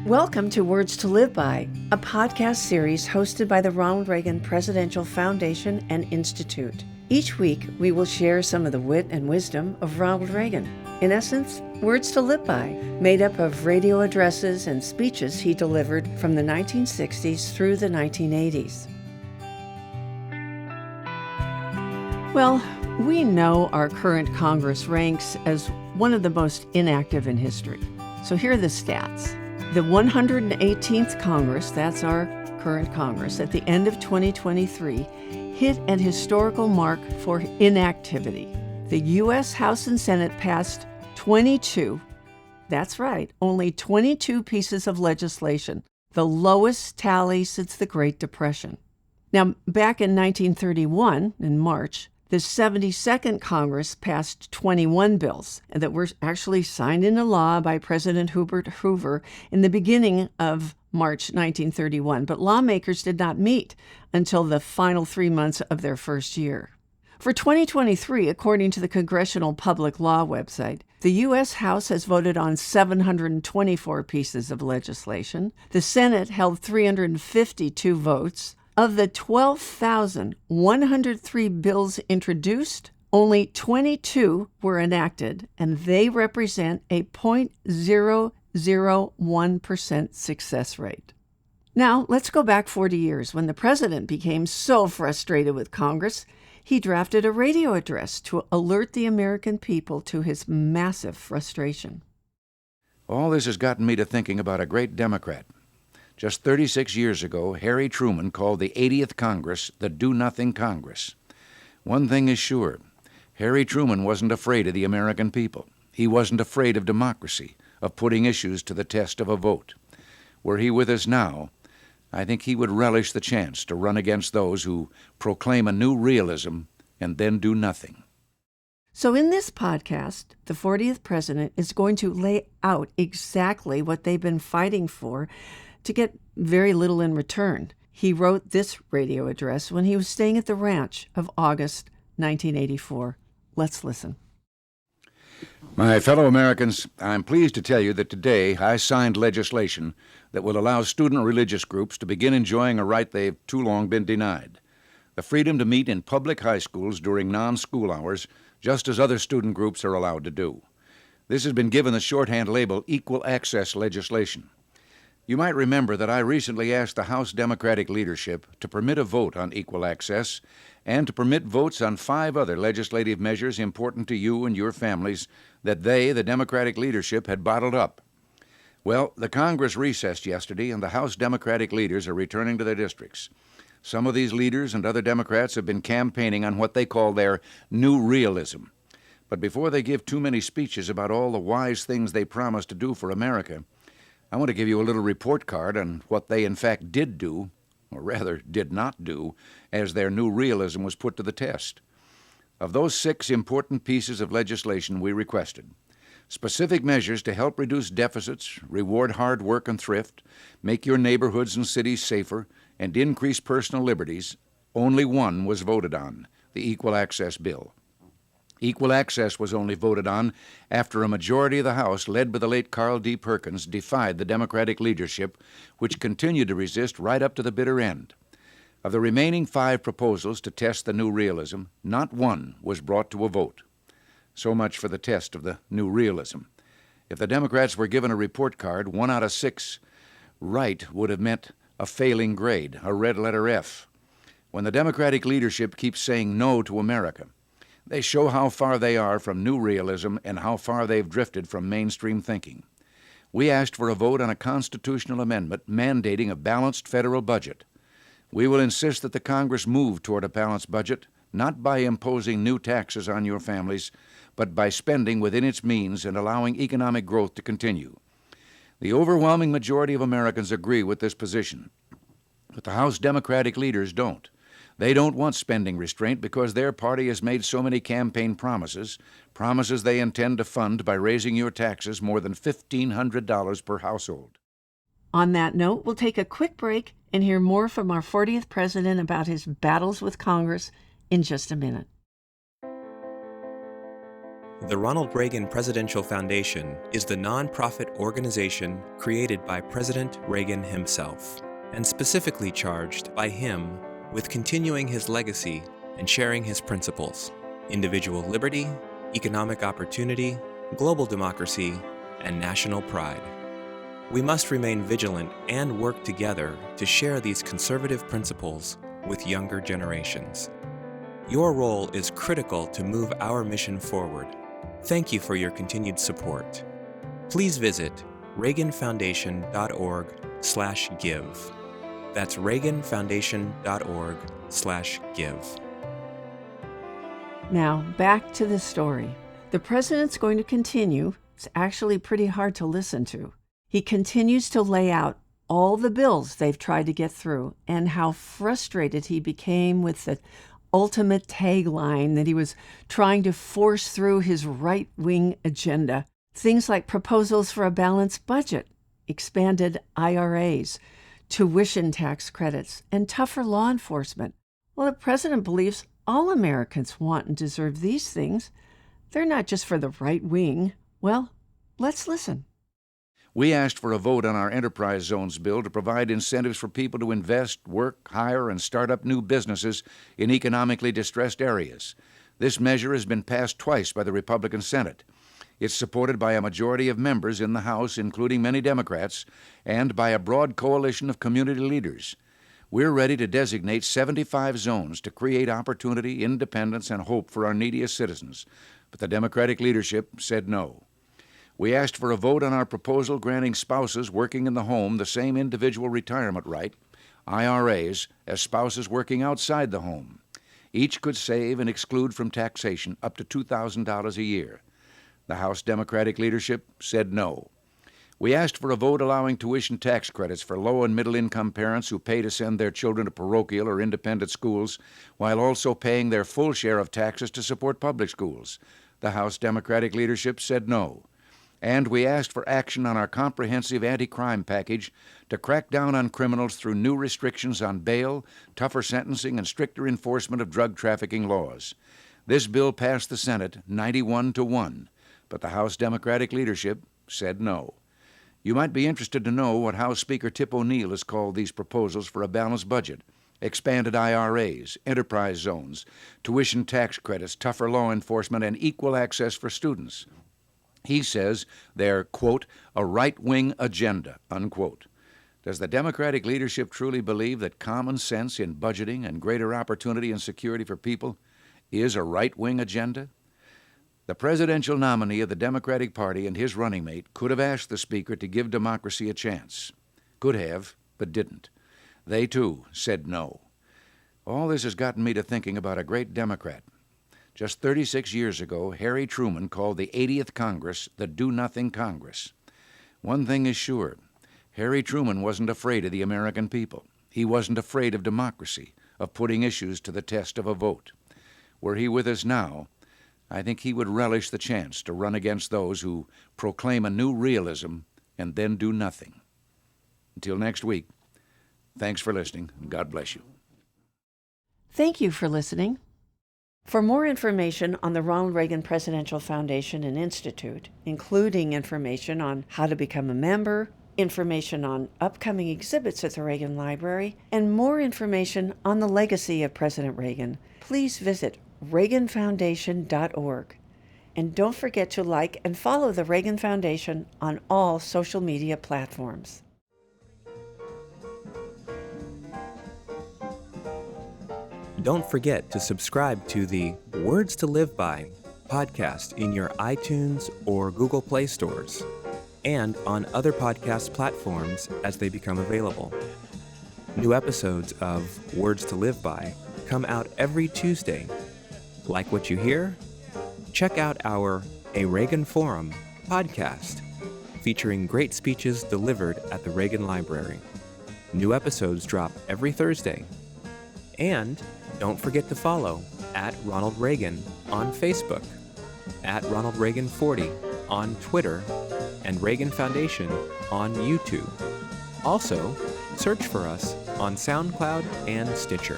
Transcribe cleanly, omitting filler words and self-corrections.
Welcome to Words to Live By, a podcast series hosted by the Ronald Reagan Presidential Foundation and Institute. Each week, we will share some of the wit and wisdom of Ronald Reagan. In essence, Words to Live By, made up of radio addresses and speeches he delivered from the 1960s through the 1980s. Well, we know our current Congress ranks as one of the most inactive in history. So here are the stats. The 118th Congress, that's our current Congress, at the end of 2023, hit an historical mark for inactivity. The U.S. House and Senate passed 22, that's right, only 22 pieces of legislation, the lowest tally since the Great Depression. Now, back in 1931, in March, the 72nd Congress passed 21 bills that were actually signed into law by President Herbert Hoover in the beginning of March 1931, but lawmakers did not meet until the final 3 months of their first year. For 2023, according to the Congressional Public Law website, the U.S. House has voted on 724 pieces of legislation. The Senate held 352 votes. Of the 12,103 bills introduced, only 22 were enacted, and they represent a 0.001% success rate. Now, let's go back 40 years when the president became so frustrated with Congress, he drafted a radio address to alert the American people to his massive frustration. All this has gotten me to thinking about a great Democrat. Just 36 years ago, Harry Truman called the 80th Congress the Do-Nothing Congress. One thing is sure, Harry Truman wasn't afraid of the American people. He wasn't afraid of democracy, of putting issues to the test of a vote. Were he with us now, I think he would relish the chance to run against those who proclaim a new realism and then do nothing. So in this podcast, the 40th president is going to lay out exactly what they've been fighting for to get very little in return. He wrote this radio address when he was staying at the ranch of August 1984. Let's listen. My fellow Americans, I'm pleased to tell you that today I signed legislation that will allow student religious groups to begin enjoying a right they've too long been denied: the freedom to meet in public high schools during non-school hours, just as other student groups are allowed to do. This has been given the shorthand label equal access legislation. You might remember that I recently asked the House Democratic leadership to permit a vote on equal access and to permit votes on 5 other legislative measures important to you and your families that they, the Democratic leadership, had bottled up. Well, the Congress recessed yesterday, and the House Democratic leaders are returning to their districts. Some of these leaders and other Democrats have been campaigning on what they call their new realism. But before they give too many speeches about all the wise things they promised to do for America, I want to give you a little report card on what they in fact did do, or rather did not do, as their new realism was put to the test. Of those 6 important pieces of legislation we requested, specific measures to help reduce deficits, reward hard work and thrift, make your neighborhoods and cities safer, and increase personal liberties, only one was voted on, the Equal Access Bill. Equal access was only voted on after a majority of the House, led by the late Carl D. Perkins, defied the Democratic leadership, which continued to resist right up to the bitter end. Of the remaining 5 proposals to test the new realism, not one was brought to a vote. So much for the test of the new realism. If the Democrats were given a report card, 1 out of 6 right would have meant a failing grade, a red letter F. When the Democratic leadership keeps saying no to America, they show how far they are from new realism and how far they've drifted from mainstream thinking. We asked for a vote on a constitutional amendment mandating a balanced federal budget. We will insist that the Congress move toward a balanced budget, not by imposing new taxes on your families, but by spending within its means and allowing economic growth to continue. The overwhelming majority of Americans agree with this position, but the House Democratic leaders don't. They don't want spending restraint because their party has made so many campaign promises they intend to fund by raising your taxes more than $1,500 per household. On that note, we'll take a quick break and hear more from our 40th president about his battles with Congress in just a minute. The Ronald Reagan Presidential Foundation is the nonprofit organization created by President Reagan himself, and specifically charged by him with continuing his legacy and sharing his principles: individual liberty, economic opportunity, global democracy, and national pride. We must remain vigilant and work together to share these conservative principles with younger generations. Your role is critical to move our mission forward. Thank you for your continued support. Please visit reaganfoundation.org/give. That's reaganfoundation.org/give. Now, back to the story. The president's going to continue. It's actually pretty hard to listen to. He continues to lay out all the bills they've tried to get through and how frustrated he became with the ultimate tagline that he was trying to force through his right-wing agenda. Things like proposals for a balanced budget, expanded IRAs, tuition tax credits, and tougher law enforcement. Well, the president believes all Americans want and deserve these things. They're not just for the right wing. Well, let's listen. We asked for a vote on our Enterprise Zones bill to provide incentives for people to invest, work, hire, and start up new businesses in economically distressed areas. This measure has been passed twice by the Republican Senate. It's supported by a majority of members in the House, including many Democrats, and by a broad coalition of community leaders. We're ready to designate 75 zones to create opportunity, independence, and hope for our neediest citizens. But the Democratic leadership said no. We asked for a vote on our proposal granting spouses working in the home the same individual retirement right, IRAs, as spouses working outside the home. Each could save and exclude from taxation up to $2,000 a year. The House Democratic leadership said no. We asked for a vote allowing tuition tax credits for low- and middle-income parents who pay to send their children to parochial or independent schools, while also paying their full share of taxes to support public schools. The House Democratic leadership said no. And we asked for action on our comprehensive anti-crime package to crack down on criminals through new restrictions on bail, tougher sentencing, and stricter enforcement of drug trafficking laws. This bill passed the Senate 91-1, but the House Democratic leadership said no. You might be interested to know what House Speaker Tip O'Neill has called these proposals for a balanced budget: expanded IRAs, enterprise zones, tuition tax credits, tougher law enforcement, and equal access for students. He says they're, quote, a right-wing agenda, unquote. Does the Democratic leadership truly believe that common sense in budgeting and greater opportunity and security for people is a right-wing agenda? The presidential nominee of the Democratic Party and his running mate could have asked the Speaker to give democracy a chance. Could have, but didn't. They, too, said no. All this has gotten me to thinking about a great Democrat. Just 36 years ago, Harry Truman called the 80th Congress the Do-Nothing Congress. One thing is sure, Harry Truman wasn't afraid of the American people. He wasn't afraid of democracy, of putting issues to the test of a vote. Were he with us now, I think he would relish the chance to run against those who proclaim a new realism and then do nothing. Until next week, thanks for listening, and God bless you. Thank you for listening. For more information on the Ronald Reagan Presidential Foundation and Institute, including information on how to become a member, information on upcoming exhibits at the Reagan Library, and more information on the legacy of President Reagan, please visit reaganfoundation.org. And don't forget to like and follow the Reagan Foundation on all social media platforms. Don't forget to subscribe to the Words to Live By podcast in your iTunes or Google Play stores and on other podcast platforms as they become available. New episodes of Words to Live By come out every Tuesday. Like what you hear? Check out our A Reagan Forum podcast featuring great speeches delivered at the Reagan Library. New episodes drop every Thursday. And don't forget to follow @Ronald Reagan on Facebook, @Ronald Reagan 40 on Twitter, and Reagan Foundation on YouTube. Also, search for us on SoundCloud and Stitcher.